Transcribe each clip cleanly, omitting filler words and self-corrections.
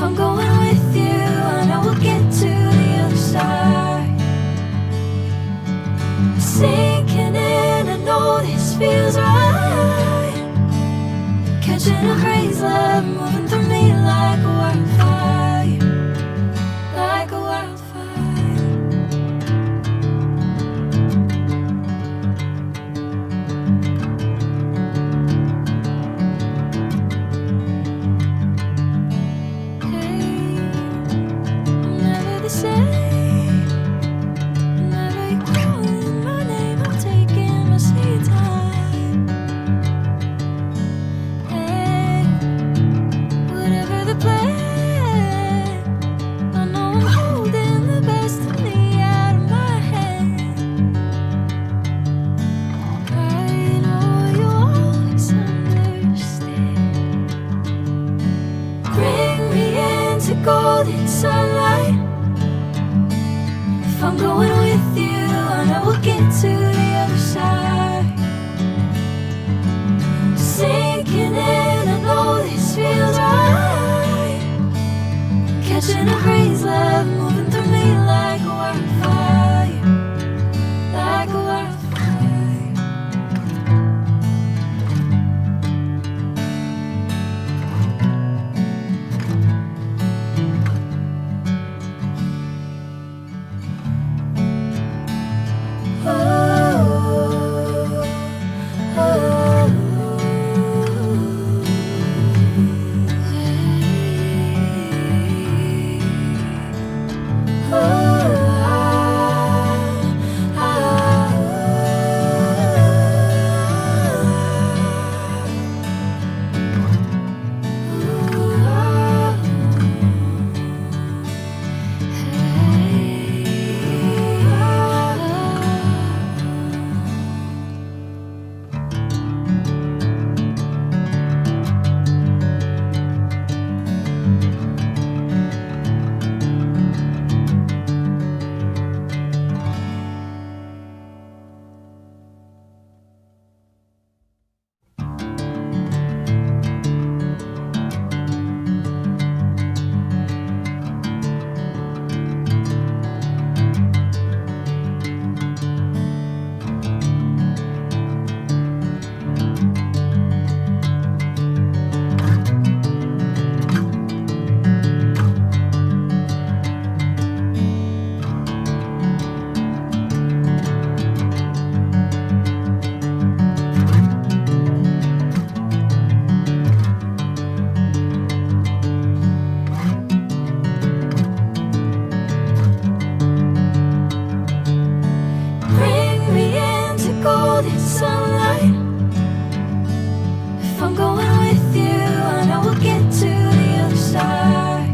I'm going with you, I know we'll get to the other side. Sinking in, I know this feels right. Catching a crazy love moving through me like a wildfire, like a wildfire. Golden sunlight. If I'm going with you, I know we'll get to the other side. Sinking in, I know this feels right. Catching a crazy love moving through me like a wildfire, like a wildfire. Golden sunlight. If I'm going with you, I know we'll get to the other side.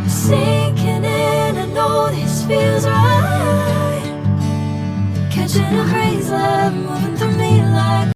Sinking in, I know this feels right. Catching a crazy love moving through me like